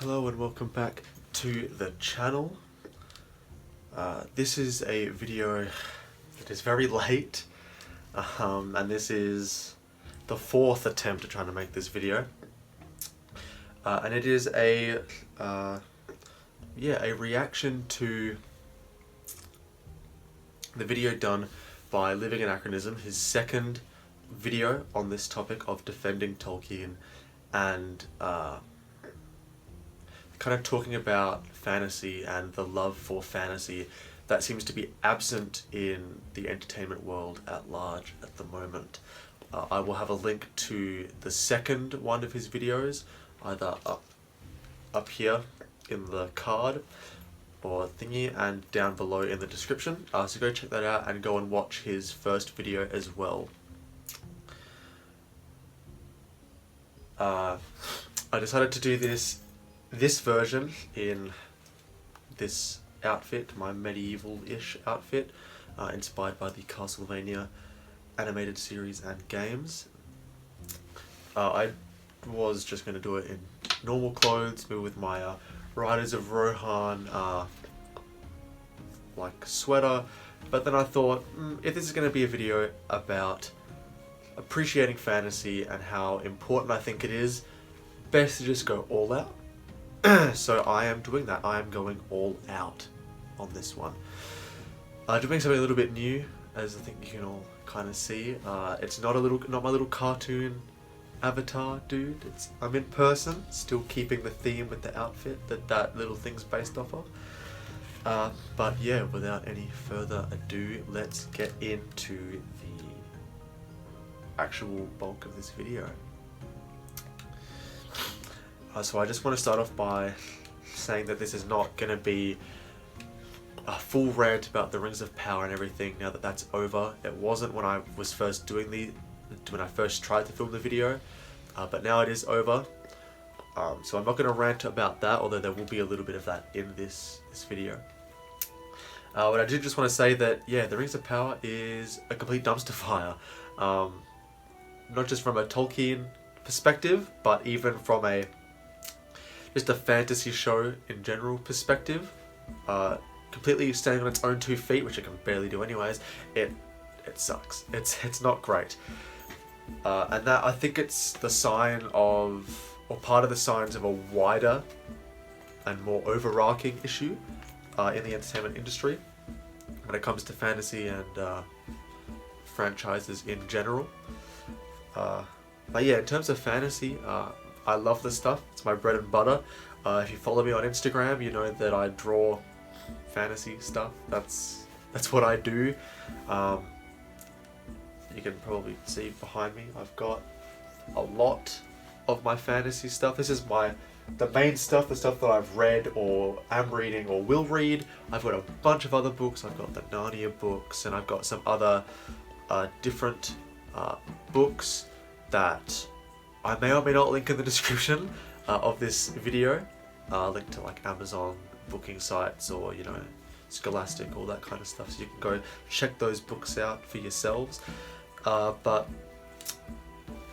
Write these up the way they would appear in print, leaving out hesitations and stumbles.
Hello and welcome back to the channel. This is a video that is very late, and this is the fourth attempt at trying to make this video. And it is a reaction to the video done by Living Anachronism, his second video on this topic of defending Tolkien and kind of talking about fantasy and the love for fantasy that seems to be absent in the entertainment world at large at the moment. I will have a link to the second one of his videos either up here in the card or thingy and down below in the description, so go check that out and go and watch his first video as well. I decided to do this version in this outfit, my medieval-ish outfit, inspired by the Castlevania animated series and games. I was just going to do it in normal clothes, maybe with my Riders of Rohan like sweater, but then I thought, if this is going to be a video about appreciating fantasy and how important I think it is, best to just go all out. So I am doing that. I am going all out on this one. Doing something a little bit new, as I think you can all kind of see. It's not my little cartoon avatar dude. I'm in person, still keeping the theme with the outfit that little thing's based off of. But yeah, without any further ado, let's get into the actual bulk of this video. So I just want to start off by saying that this is not going to be a full rant about the Rings of Power and everything now that that's over. It wasn't when I was first when I first tried to film the video, but now it is over. So I'm not going to rant about that, although there will be a little bit of that in this video. But I do just want to say that, yeah, the Rings of Power is a complete dumpster fire. Not just from a Tolkien perspective, but even from just a fantasy show in general perspective. Completely standing on its own 2 feet, which it can barely do anyways. It sucks. It's not great. And that, I think it's the sign of, or part of the signs of, a wider and more overarching issue in the entertainment industry when it comes to fantasy and franchises in general. But yeah, in terms of fantasy, I love this stuff. It's my bread and butter. If you follow me on Instagram, you know that I draw fantasy stuff. That's what I do. You can probably see behind me, I've got a lot of my fantasy stuff. This is the main stuff, the stuff that I've read or am reading or will read. I've got a bunch of other books. I've got the Narnia books, and I've got some other different books that I may or may not link in the description of this video. Link to like Amazon booking sites or, you know, Scholastic, all that kind of stuff, so you can go check those books out for yourselves. But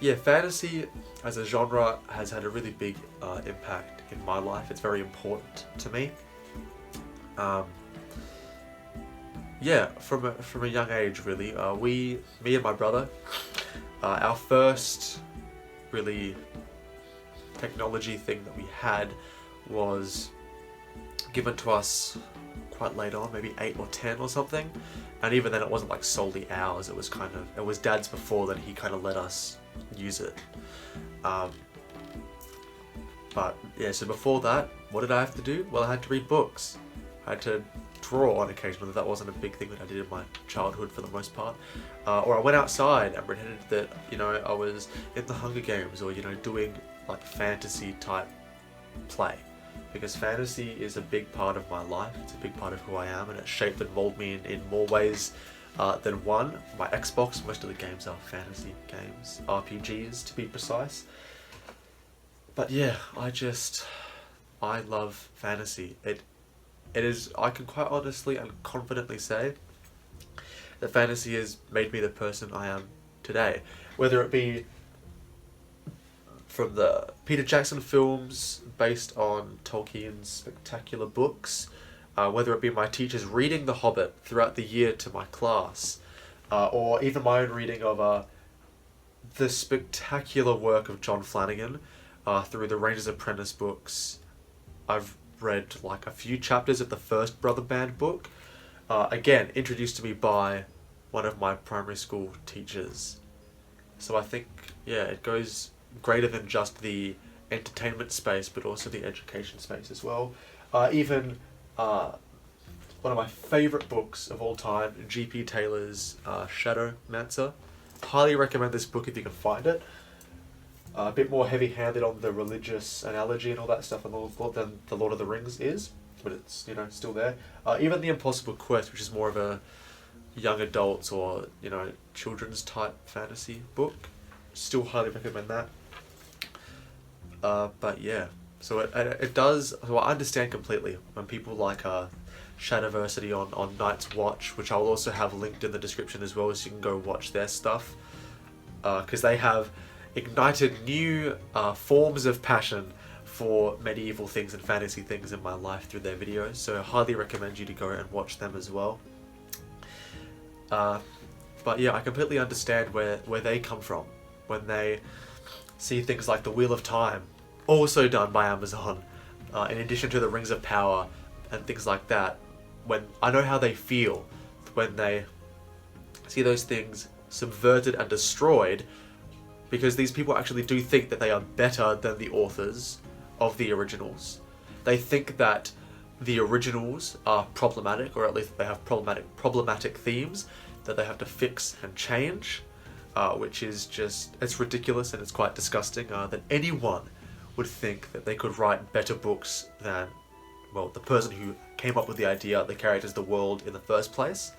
yeah, fantasy as a genre has had a really big impact in my life. It's very important to me. Yeah, from a young age, really. Me and my brother, our first really technology thing that we had was given to us quite late on, maybe 8 or 10 or something, and even then it wasn't like solely ours. It was Dad's before that he kind of let us use it. But yeah, so before that, what did I have to do? Well, I had to read books. I had to draw on occasion, although that wasn't a big thing that I did in my childhood for the most part. Or I went outside and pretended that, you know, I was in the Hunger Games, or, you know, doing like fantasy type play. Because fantasy is a big part of my life. It's a big part of who I am, and it shaped and molded me in more ways than one. My Xbox, most of the games are fantasy games, RPGs to be precise. But yeah, I love fantasy. It is, I can quite honestly and confidently say that fantasy has made me the person I am today. Whether it be from the Peter Jackson films based on Tolkien's spectacular books, whether it be my teachers reading The Hobbit throughout the year to my class, or even my own reading of the spectacular work of John Flanagan through the Ranger's Apprentice books. I've read like a few chapters of the first Brother Band book, again introduced to me by one of my primary school teachers. So I think, yeah, it goes greater than just the entertainment space, but also the education space as well. Even one of my favourite books of all time, G.P. Taylor's Shadowmancer. Highly recommend this book if you can find it. A bit more heavy-handed on the religious analogy and all that stuff than The Lord of the Rings is, but it's, you know, still there. Even The Impossible Quest, which is more of a young adults or, you know, children's type fantasy book. Still highly recommend that. But yeah, so it does. So I understand completely when people like Shadiversity on Night's Watch, which I'll also have linked in the description as well, so you can go watch their stuff, because they have ignited new forms of passion for medieval things and fantasy things in my life through their videos. So I highly recommend you to go and watch them as well. But yeah, I completely understand where they come from when they see things like The Wheel of Time, also done by Amazon, in addition to the Rings of Power and things like that. When I know how they feel when they see those things subverted and destroyed, because these people actually do think that they are better than the authors of the originals. They think that the originals are problematic, or at least they have problematic themes that they have to fix and change, which is just, it's ridiculous and it's quite disgusting that anyone would think that they could write better books than, well, the person who came up with the idea, the characters, the world in the first place.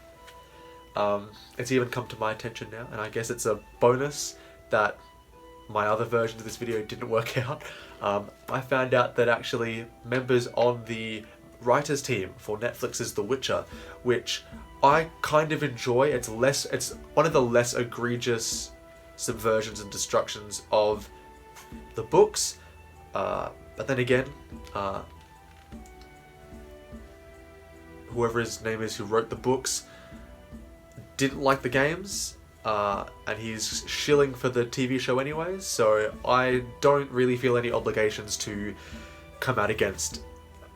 It's even come to my attention now, and I guess it's a bonus that my other version of this video didn't work out. I found out that actually members on the writers team for Netflix's The Witcher, which I kind of enjoy, it's one of the less egregious subversions and destructions of the books, but then again, whoever his name is who wrote the books didn't like the games, and he's shilling for the TV show anyways, so I don't really feel any obligations to come out against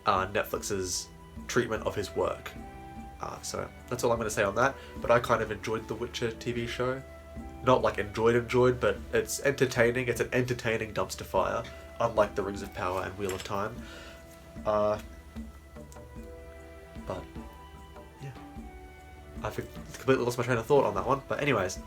Netflix's treatment of his work. So that's all I'm going to say on that, but I kind of enjoyed the Witcher TV show. Not like enjoyed, but it's entertaining. It's an entertaining dumpster fire, unlike the Rings of Power and Wheel of Time. But yeah, I completely lost my train of thought on that one. But anyways,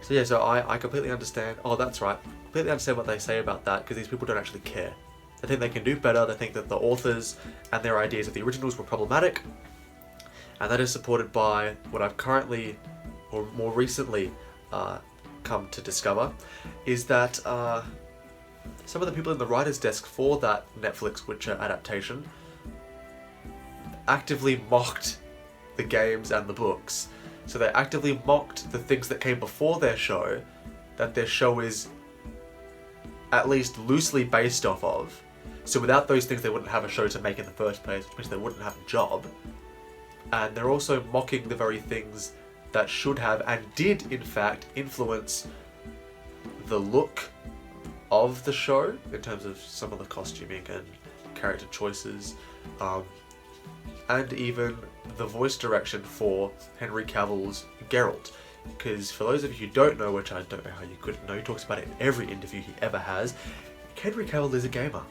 so yeah, so I completely understand. Oh, that's right. Completely understand what they say about that, because these people don't actually care. They think they can do better. They think that the authors and their ideas of the originals were problematic, and that is supported by what I've currently, or more recently, come to discover, is that some of the people in the writer's desk for that Netflix Witcher adaptation actively mocked the games and the books. So they actively mocked the things that came before their show, that their show is at least loosely based off of. So without those things they wouldn't have a show to make in the first place, which means they wouldn't have a job. And they're also mocking the very things that should have and did in fact influence the look of the show in terms of some of the costuming and character choices, and even the voice direction for Henry Cavill's Geralt. Because for those of you who don't know, which I don't know how you couldn't know, he talks about it in every interview he ever has, Henry Cavill is a gamer.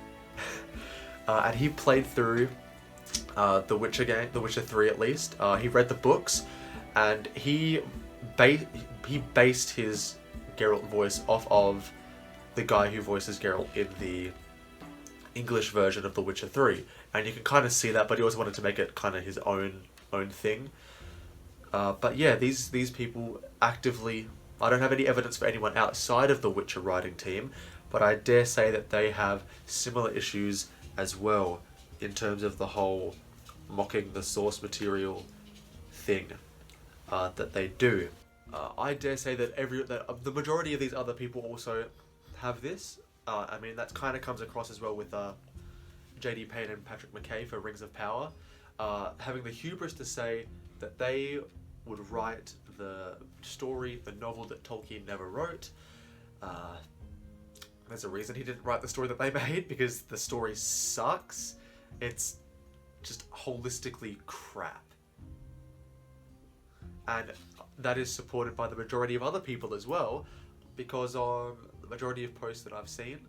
And he played through the Witcher game, The Witcher 3 at least. He read the books, and he based his Geralt voice off of the guy who voices Geralt in the English version of The Witcher 3. And you can kind of see that, but he also wanted to make it kind of his own thing. But yeah, these people actively, I don't have any evidence for anyone outside of the Witcher writing team, but I dare say that they have similar issues as well in terms of the whole mocking the source material thing that they do. I dare say that the majority of these other people also have this. I mean, that kind of comes across as well with J.D. Payne and Patrick McKay for Rings of Power, having the hubris to say that they would write the story, the novel that Tolkien never wrote. There's a reason he didn't write the story that they made, because the story sucks. It's just holistically crap. And that is supported by the majority of other people as well, because on the majority of posts that I've seen,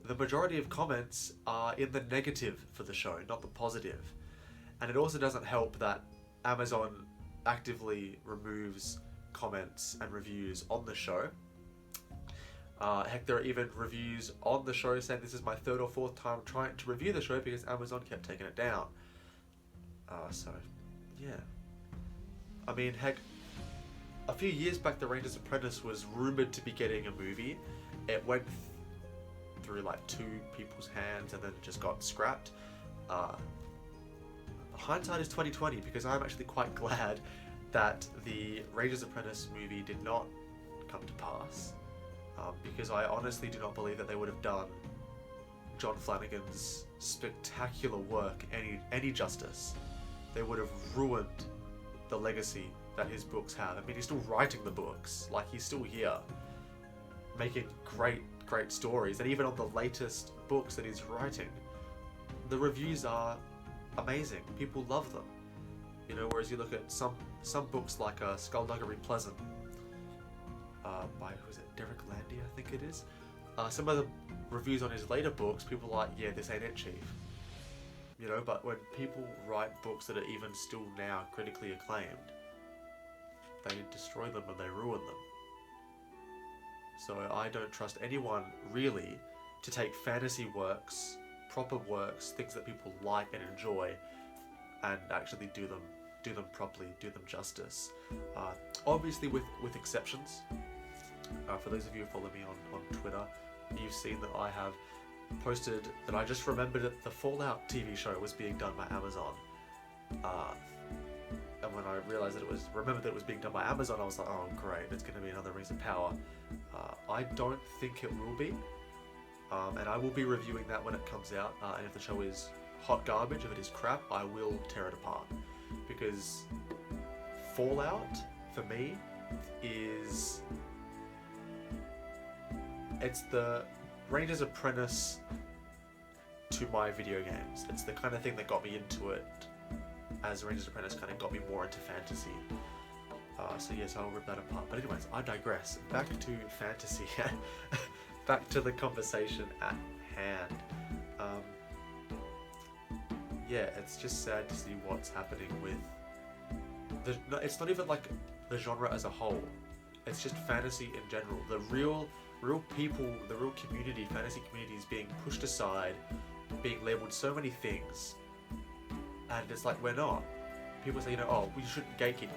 the majority of comments are in the negative for the show, not the positive. And it also doesn't help that Amazon actively removes comments and reviews on the show. Heck, there are even reviews on the show saying this is my third or fourth time trying to review the show because Amazon kept taking it down. So, yeah. I mean, heck, a few years back, The Ranger's Apprentice was rumoured to be getting a movie. It went through like 2 people's hands and then it just got scrapped. Hindsight is 2020, because I'm actually quite glad that the Ranger's Apprentice movie did not come to pass. Because I honestly do not believe that they would have done John Flanagan's spectacular work any justice. They would have ruined the legacy that his books have. I mean, he's still writing the books, like he's still here, making great stories, and even on the latest books that he's writing, the reviews are amazing. People love them. You know, whereas you look at some books like Skullduggery Pleasant, by, who is it, Derek Landy, I think it is. Some of the reviews on his later books, people are like, yeah, this ain't it, chief. You know, but when people write books that are even still now critically acclaimed, they destroy them and they ruin them. So I don't trust anyone, really, to take fantasy works, proper works, things that people like and enjoy, and actually do them properly, do them justice. Obviously with exceptions. For those of you who follow me on Twitter, you've seen that I have posted that I just remembered that the Fallout TV show was being done by Amazon. And when I realized that remembered that it was being done by Amazon, I was like, oh great, it's going to be another Rings of Power. I don't think it will be. And I will be reviewing that when it comes out. And if the show is hot garbage, if it is crap, I will tear it apart. Because Fallout, for me, it's the Ranger's Apprentice to my video games. It's the kind of thing that got me into it, as Ranger's Apprentice kind of got me more into fantasy. So yes, I'll rip that apart. But anyways, I digress. Back to fantasy. Back to the conversation at hand. Yeah, it's just sad to see what's happening with it's not even like the genre as a whole. It's just fantasy in general. The real people, the real community, fantasy community, is being pushed aside, being labelled so many things, and it's like, we're not. People say, you know, oh, we shouldn't gatekeep.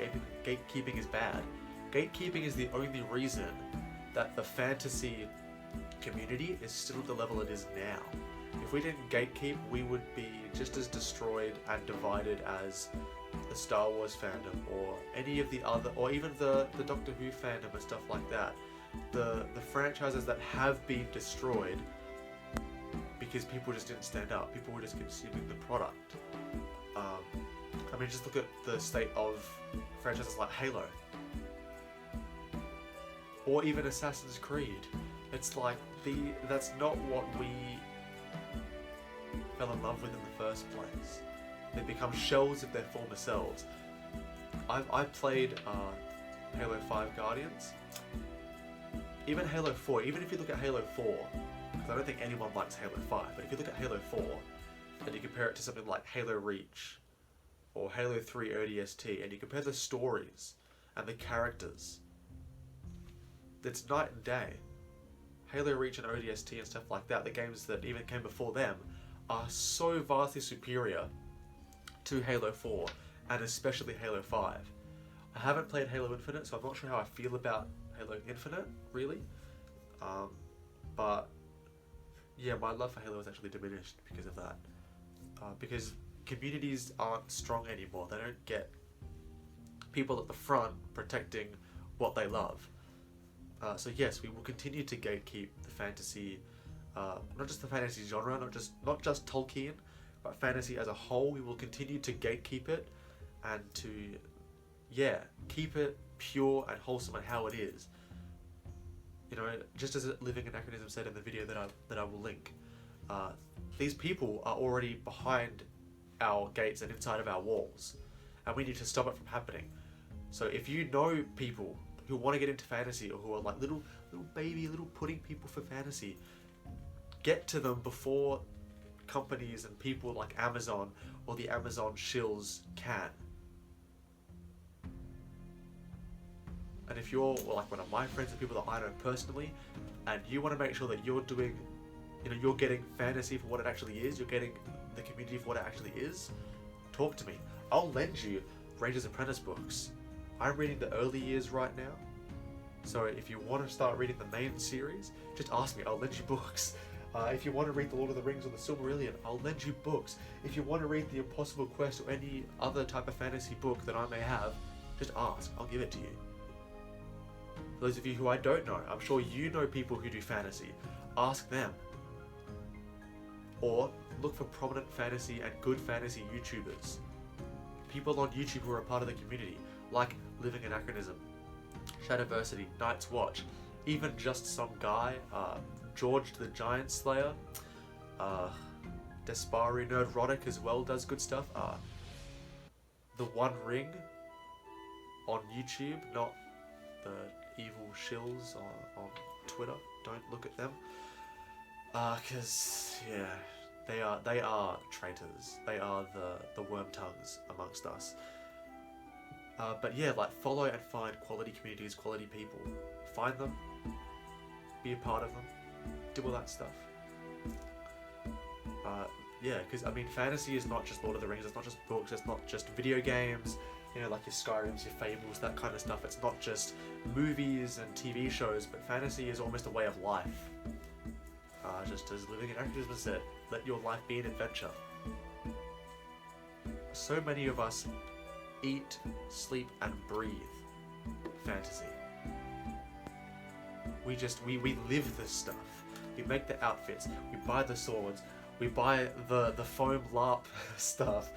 Gatekeeping is bad. Gatekeeping is the only reason that the fantasy community is still at the level it is now. If we didn't gatekeep, we would be just as destroyed and divided as the Star Wars fandom, or any of the other, or even the Doctor Who fandom and stuff like that. The franchises that have been destroyed because people just didn't stand up. People were just consuming the product. I mean, just look at the state of franchises like Halo, or even Assassin's Creed. It's like that's not what we fell in love with in the first place. They become shells of their former selves. I played Halo 5 Guardians, even Halo 4. Even if you look at Halo 4, because I don't think anyone likes Halo 5, but if you look at Halo 4 and you compare it to something like Halo Reach or Halo 3 ODST, and you compare the stories and the characters, it's night and day. Halo Reach and ODST and stuff like that, the games that even came before them, are so vastly superior to Halo 4, and especially Halo 5. I haven't played Halo Infinite, so I'm not sure how I feel about Halo Infinite, really. But yeah, my love for Halo has actually diminished because of that. Because communities aren't strong anymore. They don't get people at the front protecting what they love. So yes, we will continue to gatekeep the fantasy, not just the fantasy genre, not just Tolkien, but fantasy as a whole. We will continue to gatekeep it, and to, yeah, keep it pure and wholesome and how it is. You know, just as Living Anachronism said in the video that I will link, these people are already behind our gates and inside of our walls, and we need to stop it from happening. So if you know people who want to get into fantasy, or who are like little pudding people for fantasy, get to them before companies and people like Amazon or the Amazon shills can. And if you're like one of my friends and people that I know personally, and you want to make sure that you're doing, you know, you're getting fantasy for what it actually is, you're getting the community for what it actually is, talk to me. I'll lend you Ranger's Apprentice books. I'm reading the early years right now, so if you want to start reading the main series, just ask me, I'll lend you books. If you want to read The Lord of the Rings or The Silmarillion, I'll lend you books. If you want to read The Impossible Quest or any other type of fantasy book that I may have, just ask, I'll give it to you. For those of you who I don't know, I'm sure you know people who do fantasy. Ask them. Or look for prominent fantasy and good fantasy YouTubers. People on YouTube who are a part of the community, like Living Anachronism, Shadiversity, Night's Watch, even just some guy, George the Giant Slayer, Despari Nerdrotic as well does good stuff. The One Ring on YouTube, not the evil shills on Twitter. Don't look at them. Cause yeah, they are traitors. They are the worm tongues amongst us. But yeah, like follow and find quality communities, quality people. Find them, be a part of them, do all that stuff. Yeah, because I mean, fantasy is not just Lord of the Rings. It's not just books. It's not just video games. You know, like your Skyrims, your Fables, that kind of stuff. It's not just movies and TV shows. But fantasy is almost a way of life. Just as Living Anachronism said, let your life be an adventure. So many of us eat, sleep, and breathe fantasy. We live this stuff. We make the outfits. We buy the swords. We buy the foam LARP stuff.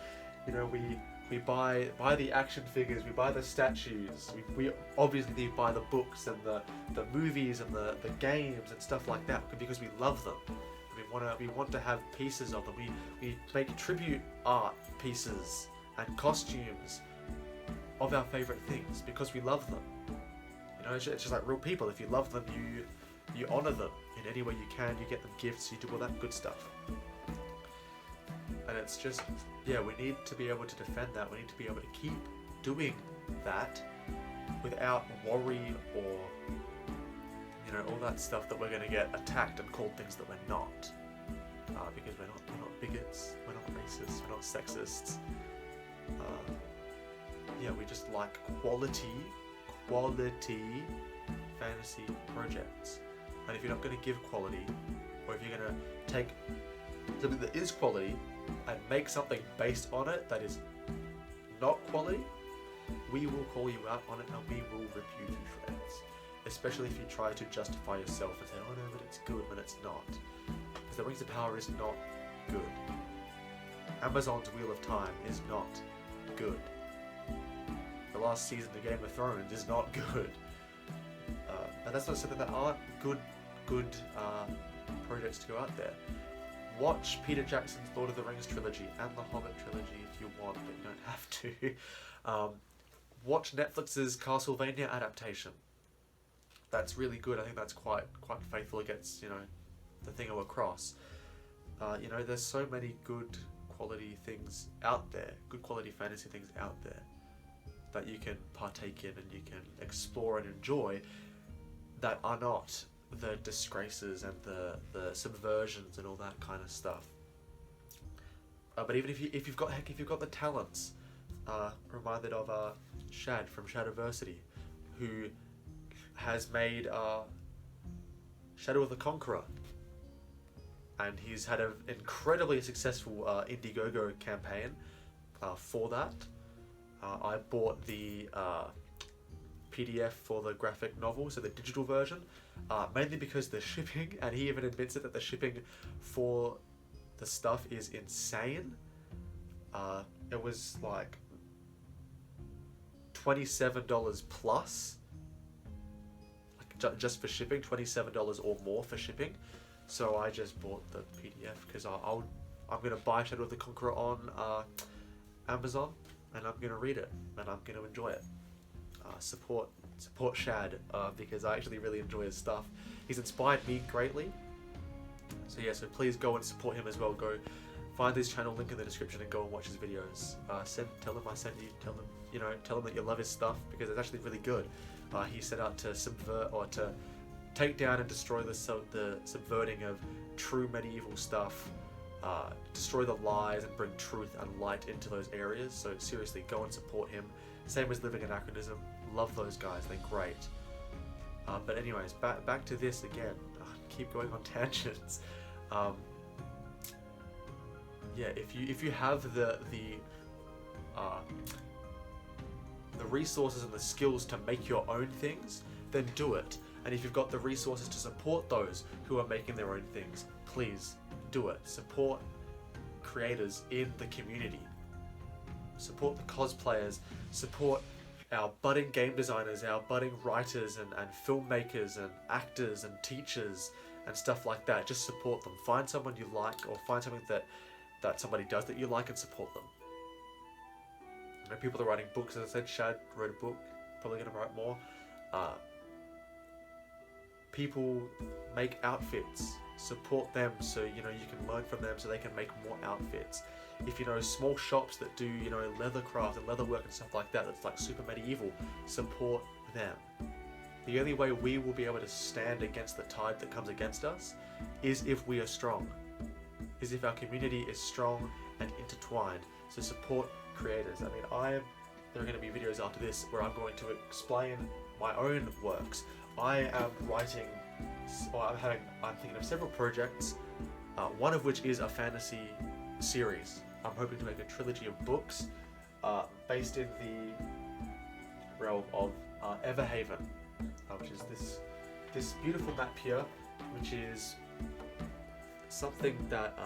You know, we buy the action figures. We buy the statues. We obviously buy the books and the movies and the games and stuff like that because we love them. We want to have pieces of them. We make tribute art pieces and costumes of our favorite things because we love them. You know, it's just like real people. If you love them, you honor them in any way you can. You get them gifts. You do all that good stuff. And it's just, yeah, we need to be able to defend that. We need to be able to keep doing that without worry or, you know, all that stuff that we're going to get attacked and called things that we're not. Because we're not bigots, we're not racists, we're not sexists. Yeah, we just like quality fantasy projects. And if you're not going to give quality, or if you're going to take something that is quality and make something based on it that is not quality, we will call you out on it and we will rip you to shreds. Especially if you try to justify yourself and say, oh no, but it's good when it's not. Because the Rings of Power is not good. Amazon's Wheel of Time is not good. The last season of Game of Thrones is not good. And that's not something that aren't good projects to go out there. Watch Peter Jackson's Lord of the Rings trilogy and the Hobbit trilogy if you want, but you don't have to. Watch Netflix's Castlevania adaptation. That's really good. I think that's quite faithful. It gets, you know, the thing across. You know, there's so many good quality things out there, good quality fantasy things out there that you can partake in and you can explore and enjoy that are not the disgraces and the subversions and all that kind of stuff. But even if you've got the talents, reminded of Shad from Shadiversity, who has made Shadow of the Conqueror, and he's had an incredibly successful Indiegogo campaign for that. I bought the PDF for the graphic novel, so the digital version, mainly because the shipping, and he even admits it, that the shipping for the stuff is insane. It was like $27 plus, like just for shipping, $27 or more for shipping. So I just bought the PDF because I'm gonna buy Shadow of the Conqueror on Amazon, and I'm gonna read it and I'm gonna enjoy it. Support Shad, because I actually really enjoy his stuff. He's inspired me greatly. So yeah, so please go and support him as well. Go find his channel, link in the description, and go and watch his videos. Tell him I sent you. Tell him that you love his stuff, because it's actually really good. He set out to subvert, or to take down and destroy the subverting of true medieval stuff, destroy the lies and bring truth and light into those areas. So seriously, go and support him. Same as Living Anachronism. Love those guys, they're great. But anyways, back to this again. Keep going on tangents. Yeah, if you have the resources and the skills to make your own things, then do it. And if you've got the resources to support those who are making their own things, please do it. Support creators in the community. Support the cosplayers. Support our budding game designers, our budding writers and filmmakers and actors and teachers and stuff like that. Just support them. Find someone you like, or find something that somebody does that you like, and support them. You know, people are writing books. As I said, Shad wrote a book, probably going to write more. People make outfits. Support them, so you can learn from them, so they can make more outfits. If you know small shops that do leather craft and leather work and stuff like that, that's like super medieval, support them. The only way we will be able to stand against the tide that comes against us is if we are strong, is if our community is strong and intertwined. So support creators. I mean, there are going to be videos after this where I'm going to explain my own works. I am writing, or I'm thinking of several projects, one of which is a fantasy series. I'm hoping to make a trilogy of books based in the realm of Everhaven, which is this beautiful map here, which is something that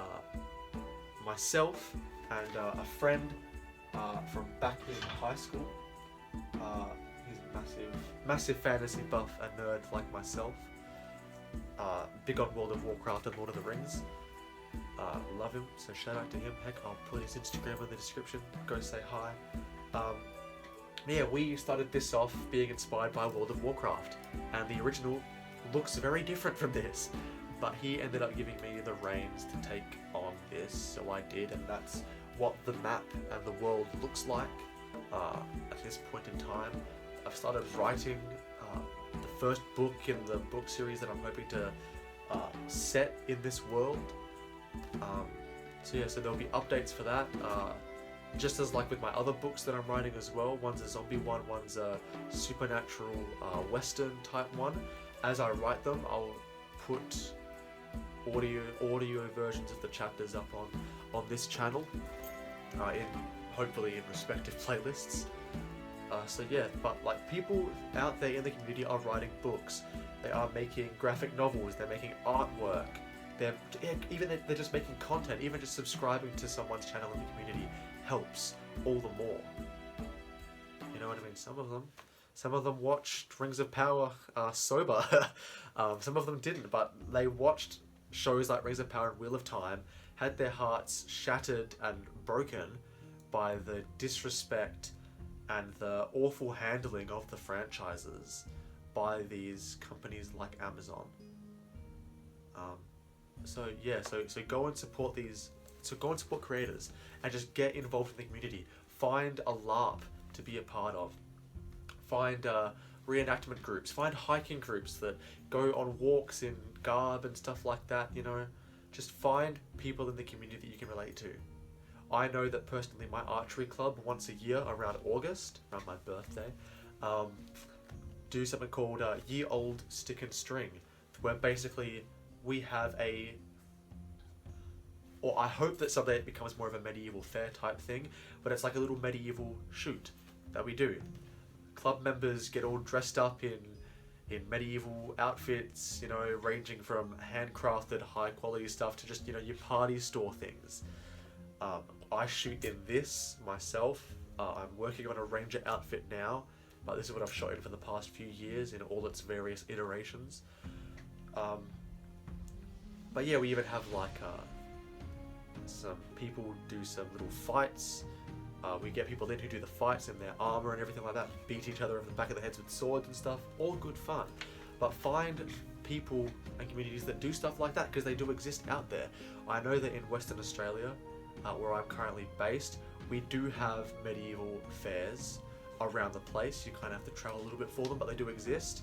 myself and a friend from back in high school, he's a massive fantasy buff and nerd like myself, big on World of Warcraft and Lord of the Rings. Love him, so shout out to him. Heck, I'll put his Instagram in the description. Go say hi. Yeah, we started this off being inspired by World of Warcraft, and the original looks very different from this, but he ended up giving me the reins to take on this, so I did, and that's what the map and the world looks like at this point in time. I've started writing the first book in the book series that I'm hoping to set in this world. So yeah, so there'll be updates for that, just as like with my other books that I'm writing as well. One's a zombie one, one's a supernatural western type one. As I write them, I'll put audio versions of the chapters up on this channel, hopefully in respective playlists. So yeah, but like people out there in the community are writing books, they are making graphic novels, they're making artwork, they're just making content. Even just subscribing to someone's channel in the community helps all the more. You know what I mean? Some of them watched Rings of Power sober. Some of them didn't, but they watched shows like Rings of Power and Wheel of Time, had their hearts shattered and broken by the disrespect and the awful handling of the franchises by these companies like Amazon. So yeah, so go and support these. So go and support creators and just get involved in the community. Find a LARP to be a part of. Find reenactment groups. Find hiking groups that go on walks in garb and stuff like that. Just find people in the community that you can relate to. I know that personally, my archery club once a year around August, around my birthday, do something called Year Old Stick and String, where basically we have or I hope that someday it becomes more of a medieval fair type thing, but it's like a little medieval shoot that we do. club members get all dressed up in medieval outfits, you know, ranging from handcrafted high quality stuff to just, you know, your party store things. I shoot in this myself. I'm working on a ranger outfit now, but this is what I've shot in for the past few years in all its various iterations. But yeah, we even have like some people do some little fights. We get people in who do the fights in their armor and everything like that, beat each other over the back of the heads with swords and stuff. All good fun. But find people and communities that do stuff like that, because they do exist out there. I know that in Western Australia, where I'm currently based, we do have medieval fairs around the place. You kind of have to travel a little bit for them, but they do exist.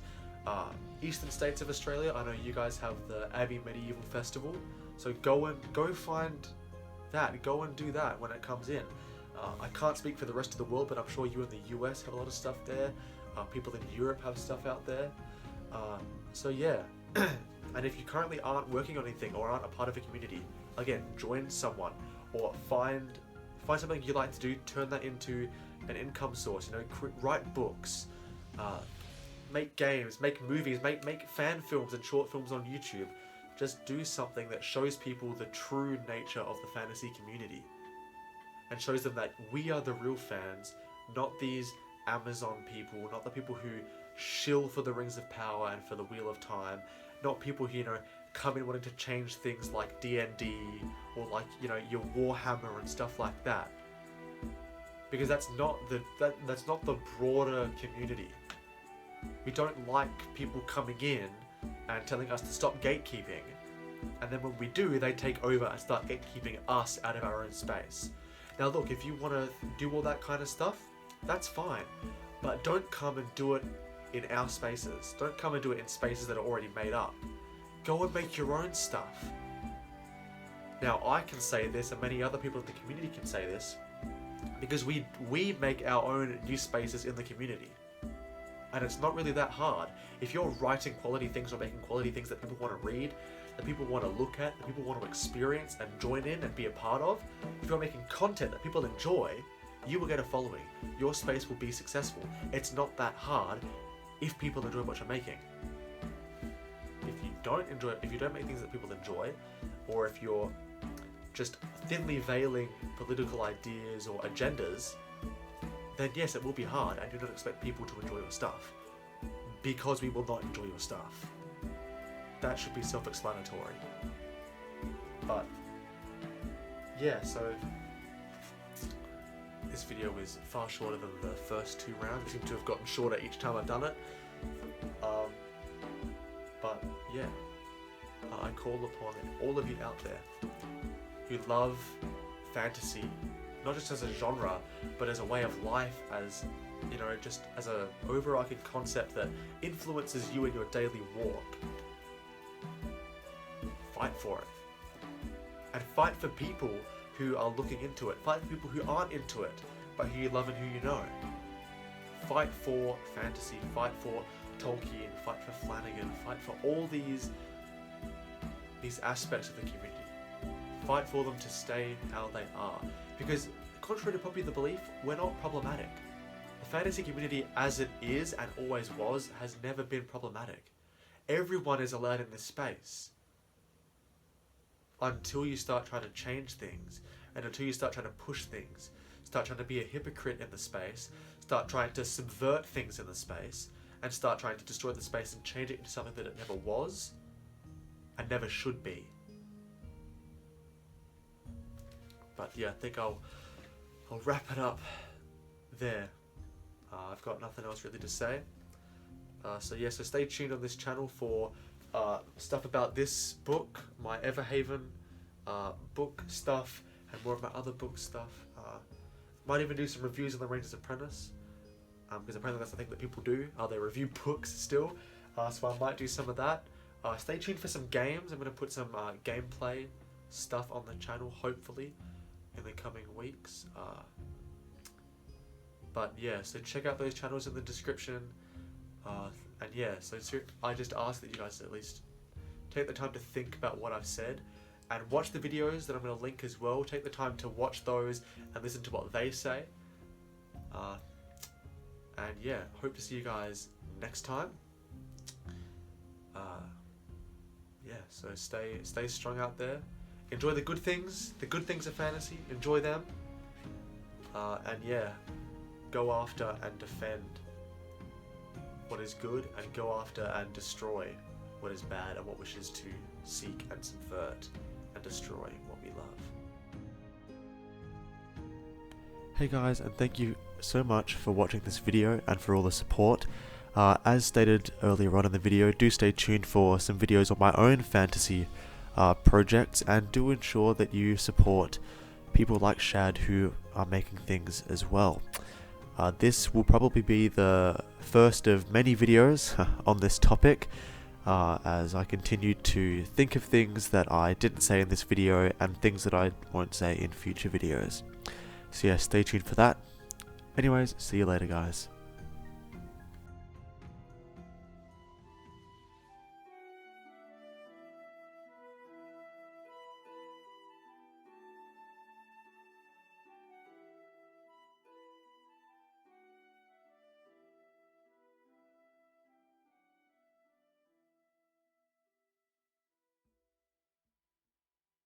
Eastern states of Australia, I know you guys have the Abbey Medieval Festival, so go find that, go and do that when it comes in. I can't speak for the rest of the world, but I'm sure you in the US have a lot of stuff there. People in Europe have stuff out there. So yeah, and if you currently aren't working on anything or aren't a part of a community, again, join someone or find something you like to do, turn that into an income source. You know, write books, make games, make movies, make fan films and short films on YouTube. Just do something that shows people the true nature of the fantasy community and shows them that we are the real fans, not these Amazon people, not the people who shill for the Rings of Power and for the Wheel of Time, not people who, you know, come in wanting to change things like D&D or like, you know, your Warhammer and stuff like that. Because that's not the broader community. We don't like people coming in and telling us to stop gatekeeping, and then when we do, they take over and start gatekeeping us out of our own space. Now look, if you want to do all that kind of stuff, that's fine, but don't come and do it in our spaces. Don't come and do it in spaces that are already made up. Go and make your own stuff. Now I can say this, and many other people in the community can say this, because we make our own new spaces in the community. And it's not really that hard. If you're writing quality things or making quality things that people want to read, that people want to look at, that people want to experience and join in and be a part of, if you're making content that people enjoy, you will get a following. Your space will be successful. It's not that hard if people enjoy what you're making. If you don't make things that people enjoy, or if you're just thinly veiling political ideas or agendas, then yes, it will be hard, and do not expect people to enjoy your stuff, because we will not enjoy your stuff. That should be self-explanatory. But yeah, so this video is far shorter than the first two rounds. It seems to have gotten shorter each time I've done it. But yeah, I call upon all of you out there who love fantasy, not just as a genre, but as a way of life, as, you know, just as a overarching concept that influences you in your daily walk. Fight for it. And fight for people who are looking into it. Fight for people who aren't into it, but who you love and who you know. Fight for fantasy. Fight for Tolkien. Fight for Flanagan. Fight for all these aspects of the community. Fight for them to stay how they are. Because, contrary to popular belief, we're not problematic. The fantasy community as it is and always was has never been problematic. Everyone is allowed in this space. Until you start trying to change things, and until you start trying to push things, start trying to be a hypocrite in the space, start trying to subvert things in the space, and start trying to destroy the space and change it into something that it never was, and never should be. But yeah, I think I'll wrap it up there. I've got nothing else really to say. So stay tuned on this channel for stuff about this book, my Everhaven book stuff, and more of my other book stuff. Might even do some reviews on The Ranger's Apprentice, because apparently that's the thing that people do. They review books still, so I might do some of that. Stay tuned for some games. I'm going to put some gameplay stuff on the channel, hopefully, in the coming weeks. But yeah, so check out those channels in the description. And yeah, so I just ask that you guys at least take the time to think about what I've said, and watch the videos that I'm going to link as well. Take the time to watch those and listen to what they say. And yeah, hope to see you guys next time. Yeah, so stay strong out there. Enjoy the good things. The good things of fantasy. Enjoy them. And yeah, go after and defend what is good, and go after and destroy what is bad, and what wishes to seek and subvert and destroy what we love. Hey guys, and thank you so much for watching this video and for all the support. As stated earlier on in the video, do stay tuned for some videos on my own fantasy projects, and do ensure that you support people like Shad who are making things as well. This will probably be the first of many videos on this topic, as I continue to think of things that I didn't say in this video and things that I won't say in future videos. So yeah, stay tuned for that. Anyways, see you later guys.